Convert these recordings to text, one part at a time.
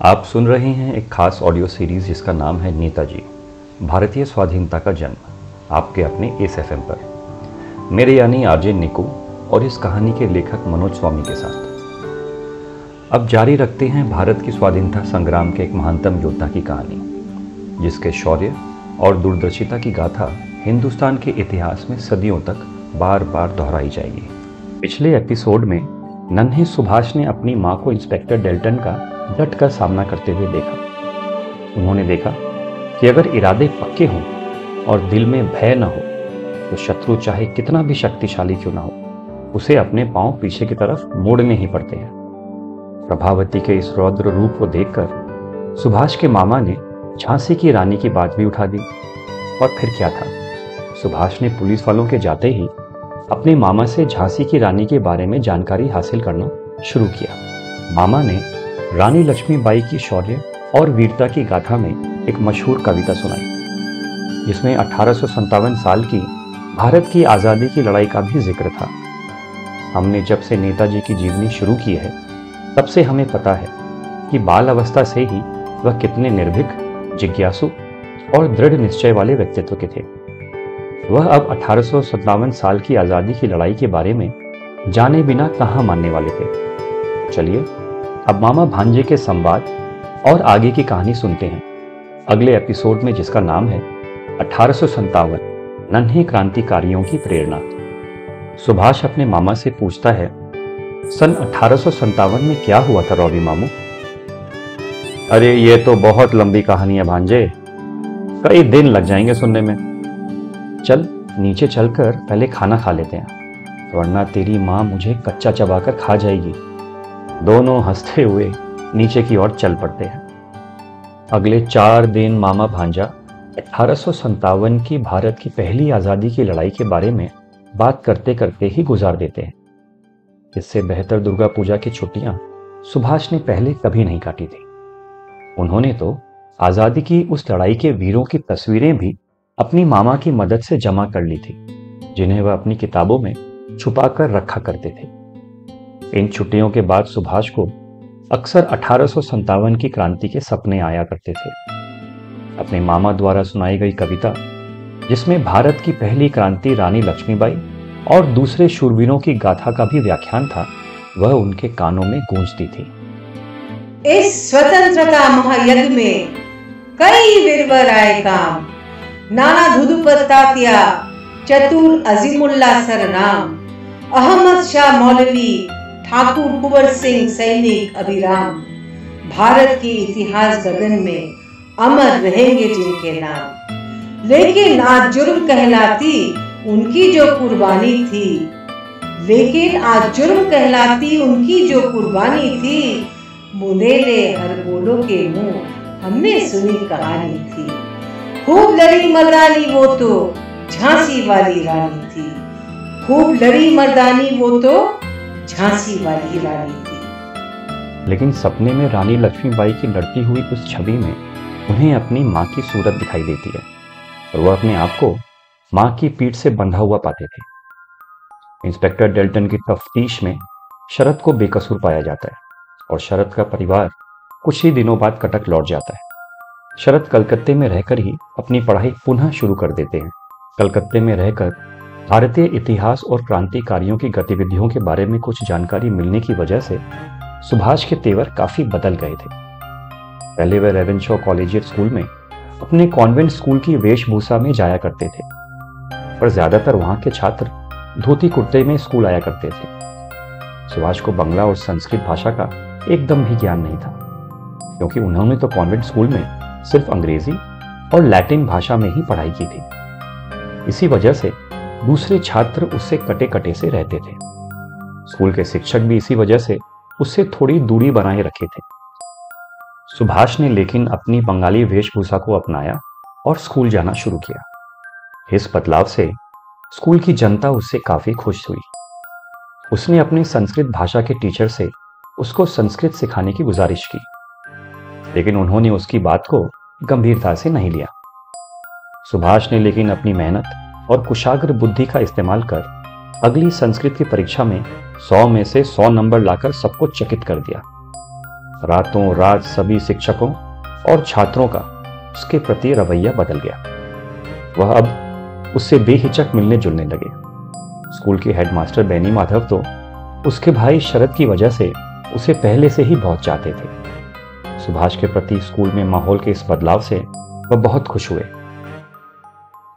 आप सुन रहे हैं एक खास ऑडियो सीरीज जिसका नाम है नेताजी, भारतीय स्वाधीनता का जन्म, आपके अपने एस एफ एम पर। मेरे यानी आरजे निकू और इस कहानी के लेखक मनोज स्वामी के साथ अब जारी रखते हैं भारत की स्वाधीनता संग्राम के एक महानतम योद्धा की कहानी, जिसके शौर्य और दूरदर्शिता की गाथा हिंदुस्तान के इतिहास में सदियों तक बार बार दोहराई जाएगी। पिछले एपिसोड में नन्हे सुभाष ने अपनी मां को इंस्पेक्टर डेल्टन का डट कर सामना करते हुए देखा। उन्होंने देखा कि अगर इरादे पक्के हों और दिल में भय न हो तो शत्रु चाहे कितना भी शक्तिशाली क्यों ना हो, उसे अपने पांव पीछे की तरफ मोड़ने ही पड़ते हैं। प्रभावती के इस रौद्र रूप को देखकर सुभाष के मामा ने झांसी की रानी की बात भी उठा दी। और फिर क्या था, सुभाष ने पुलिस वालों के जाते ही अपने मामा से झांसी की रानी के बारे में जानकारी हासिल करना शुरू किया। मामा ने रानी लक्ष्मीबाई की शौर्य और वीरता की गाथा में एक मशहूर कविता सुनाई, जिसमें 1857 साल की भारत की आज़ादी की लड़ाई का भी जिक्र था। हमने जब से नेताजी की जीवनी शुरू की है तब से हमें पता है कि बाल अवस्था से ही वह कितने निर्भीक, जिज्ञासु और दृढ़ निश्चय वाले व्यक्तित्व के थे। वह अब 1857 साल की आज़ादी की लड़ाई के बारे में जाने बिना कहाँ मानने वाले थे। चलिए अब मामा भांजे के संवाद और आगे की कहानी सुनते हैं अगले एपिसोड में, जिसका नाम है 1857 नन्हे क्रांतिकारियों की प्रेरणा। सुभाष अपने मामा से पूछता है, सन 1857 में क्या हुआ था रॉबी मामू? अरे ये तो बहुत लंबी कहानी है भांजे, कई दिन लग जाएंगे सुनने में। चल नीचे चलकर पहले खाना खा लेते हैं, वरना तेरी माँ मुझे कच्चा चबाकर खा जाएगी। दोनों हंसते हुए नीचे की ओर चल पड़ते हैं। अगले 4 दिन मामा भांजा 1857 की भारत की पहली आज़ादी की लड़ाई के बारे में बात करते करते ही गुजार देते हैं। इससे बेहतर दुर्गा पूजा की छुट्टियां सुभाष ने पहले कभी नहीं काटी थी। उन्होंने तो आज़ादी की उस लड़ाई के वीरों की तस्वीरें भी अपनी मामा की मदद से जमा कर ली थी, जिन्हें वह अपनी किताबों में छुपाकर रखा करते थे। इन छुट्टियों के बाद सुभाष को अक्सर 1857 की क्रांति के सपने आया करते थे। अपने मामा द्वारा सुनाई गई कविता, जिसमें भारत की पहली क्रांति रानी लक्ष्मीबाई और दूसरे शूरवीरों की गाथा का भी व्याख्यान था, वह उनके कानों में गूंजती थी। इस स्वतंत्रता महायज्ञ में कई वीरवर आए काम, नाना धुदुपत तात्या, चतुर अजीमुल्ला सरनाम, अहमद शाह मौलवी, ठाकुर कुंवर सिंह सैनिक अभिराम, भारत के इतिहास गगन में अमर रहेंगे जिनके नाम। लेकिन आज जुर्म कहलाती उनकी जो कुर्बानी थी, लेकिन आज जुर्म कहलाती उनकी जो कुर्बानी थी, मुंडेले हर बोलो के मुंह हमने सुनी कहानी थी। खूब लड़ी मर्दानी वो तो झांसी वाली रानी थी, खूब लड़ी मर्दानी वो तो झांसी वाली रानी थी। लेकिन सपने में रानी लक्ष्मीबाई की लड़ती हुई उस छवि में उन्हें अपनी माँ की सूरत दिखाई देती है और वह अपने आप को माँ की पीठ से बंधा हुआ पाते थे। इंस्पेक्टर डेल्टन की तफ्तीश में शरद को बेकसूर पाया जाता है और शरद का परिवार कुछ ही दिनों बाद कटक लौट जाता है। शरद कलकत्ते में रहकर ही अपनी पढ़ाई पुनः शुरू कर देते हैं। कलकत्ते में रहकर भारतीय इतिहास और क्रांतिकारियों की गतिविधियों के बारे में कुछ जानकारी मिलने की वजह से सुभाष के तेवर काफी बदल गए थे। पहले वे रेवेनशॉ कॉलेजिएट स्कूल में अपने कॉन्वेंट स्कूल की वेशभूषा में जाया करते थे, पर ज्यादातर वहां के छात्र धोती कुर्ते में स्कूल आया करते थे। सुभाष को बंगला और संस्कृत भाषा का एकदम भी ज्ञान नहीं था, क्योंकि उन्होंने तो कॉन्वेंट स्कूल में सिर्फ अंग्रेजी और लैटिन भाषा में ही पढ़ाई की थी। इसी वजह से दूसरे छात्र उससे कटे कटे से रहते थे। स्कूल के शिक्षक भी इसी वजह से उससे थोड़ी दूरी बनाए रखे थे। सुभाष ने लेकिन अपनी बंगाली वेशभूषा को अपनाया और स्कूल जाना शुरू किया। इस बदलाव से स्कूल की जनता उससे काफी खुश हुई। उसने अपनी संस्कृत भाषा के टीचर से उसको संस्कृत सिखाने की गुजारिश की, लेकिन उन्होंने उसकी बात को गंभीरता से नहीं लिया। सुभाष ने लेकिन अपनी मेहनत और कुशाग्र बुद्धि का इस्तेमाल कर अगली संस्कृत की परीक्षा में 100 में से 100 नंबर लाकर सबको चकित कर दिया। रातों रात सभी शिक्षकों और छात्रों का उसके प्रति रवैया बदल गया। वह अब उससे बेहिचक मिलने जुलने लगे। स्कूल के हेडमास्टर बैनी माधव तो उसके भाई शरद की वजह से उसे पहले से ही बहुत चाहते थे। सुभाष के प्रति स्कूल में माहौल के इस बदलाव से वह बहुत खुश हुए।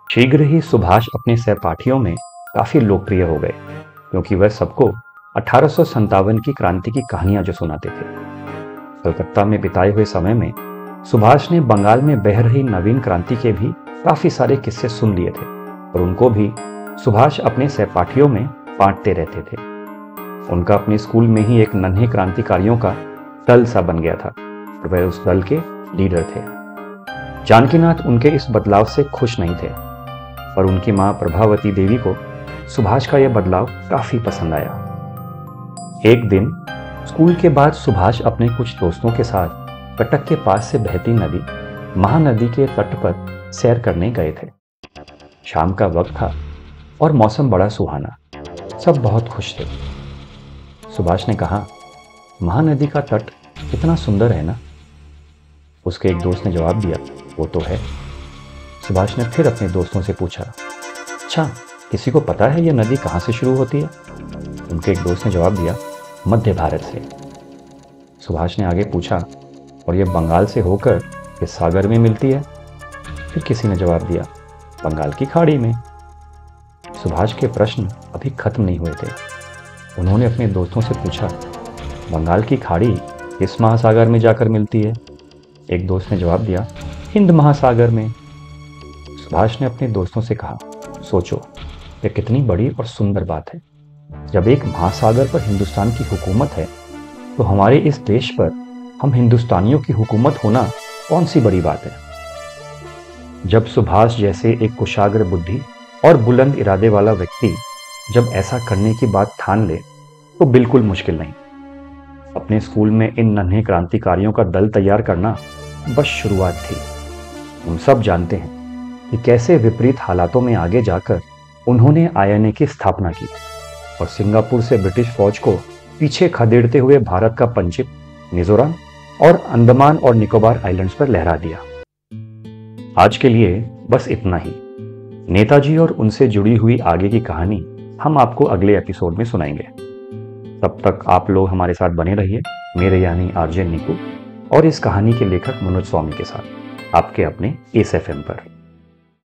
शीघ्र ही सुभाष अपने सहपाठियों में काफी लोकप्रिय हो गए, क्योंकि वह सबको 1857 की क्रांति की कहानियां जो सुनाते थे। कलकत्ता में बिताए हुए समय में सुभाष ने बंगाल में बह रही नवीन क्रांति के भी काफी सारे किस्से सुन लिए थे और उनको भी सुभाष अपने सहपाठियों में बांटते रहते थे। उनका अपने स्कूल में ही एक नन्हे क्रांतिकारियों का दल सा बन गया था और वह उस दल के लीडर थे। जानकीनाथ उनके इस बदलाव से खुश नहीं थे, पर उनकी मां प्रभावती देवी को सुभाष का यह बदलाव काफी पसंद आया। एक दिन स्कूल के बाद सुभाष अपने कुछ दोस्तों के साथ कटक के पास से बहती नदी महानदी के तट पर सैर करने गए थे। शाम का वक्त था और मौसम बड़ा सुहाना, सब बहुत खुश थे। सुभाष ने कहा, महानदी का तट कितना सुंदर है ना। उसके एक दोस्त ने जवाब दिया, वो तो है। सुभाष ने फिर अपने दोस्तों से पूछा, अच्छा किसी को पता है यह नदी कहाँ से शुरू होती है? उनके एक दोस्त ने जवाब दिया, मध्य भारत से। सुभाष ने आगे पूछा, और यह बंगाल से होकर किस सागर में मिलती है? फिर किसी ने जवाब दिया, बंगाल की खाड़ी में। सुभाष के प्रश्न अभी खत्म नहीं हुए थे। उन्होंने अपने दोस्तों से पूछा, बंगाल की खाड़ी किस महासागर में जाकर मिलती है? एक दोस्त ने जवाब दिया, हिंद महासागर में। सुभाष ने अपने दोस्तों से कहा, सोचो यह कितनी बड़ी और सुंदर बात है। जब एक महासागर पर हिंदुस्तान की हुकूमत है, तो हमारे इस देश पर हम हिंदुस्तानियों की हुकूमत होना कौन सी बड़ी बात है। जब सुभाष जैसे एक कुशाग्र बुद्धि और बुलंद इरादे वाला व्यक्ति जब ऐसा करने की बात ठान ले, तो बिल्कुल मुश्किल नहीं। अपने स्कूल में इन नन्हे क्रांतिकारियों का दल तैयार करना बस शुरुआत थी। हम सब जानते हैं कि कैसे विपरीत हालातों में आगे जाकर उन्होंने आईएनए की स्थापना की और सिंगापुर से ब्रिटिश फौज को पीछे खदेड़ते हुए भारत का पंजिम, मिजोरम और अंडमान और निकोबार आइलैंड्स पर लहरा दिया। आज के लिए बस इतना ही। नेताजी और उनसे जुड़ी हुई आगे की कहानी हम आपको अगले एपिसोड में सुनाएंगे। तब तक आप लोग हमारे साथ बने रहिए, मेरे यानी आरजे निकू और इस कहानी के लेखक मनोज स्वामी के साथ, आपके अपने एस एफ एम पर।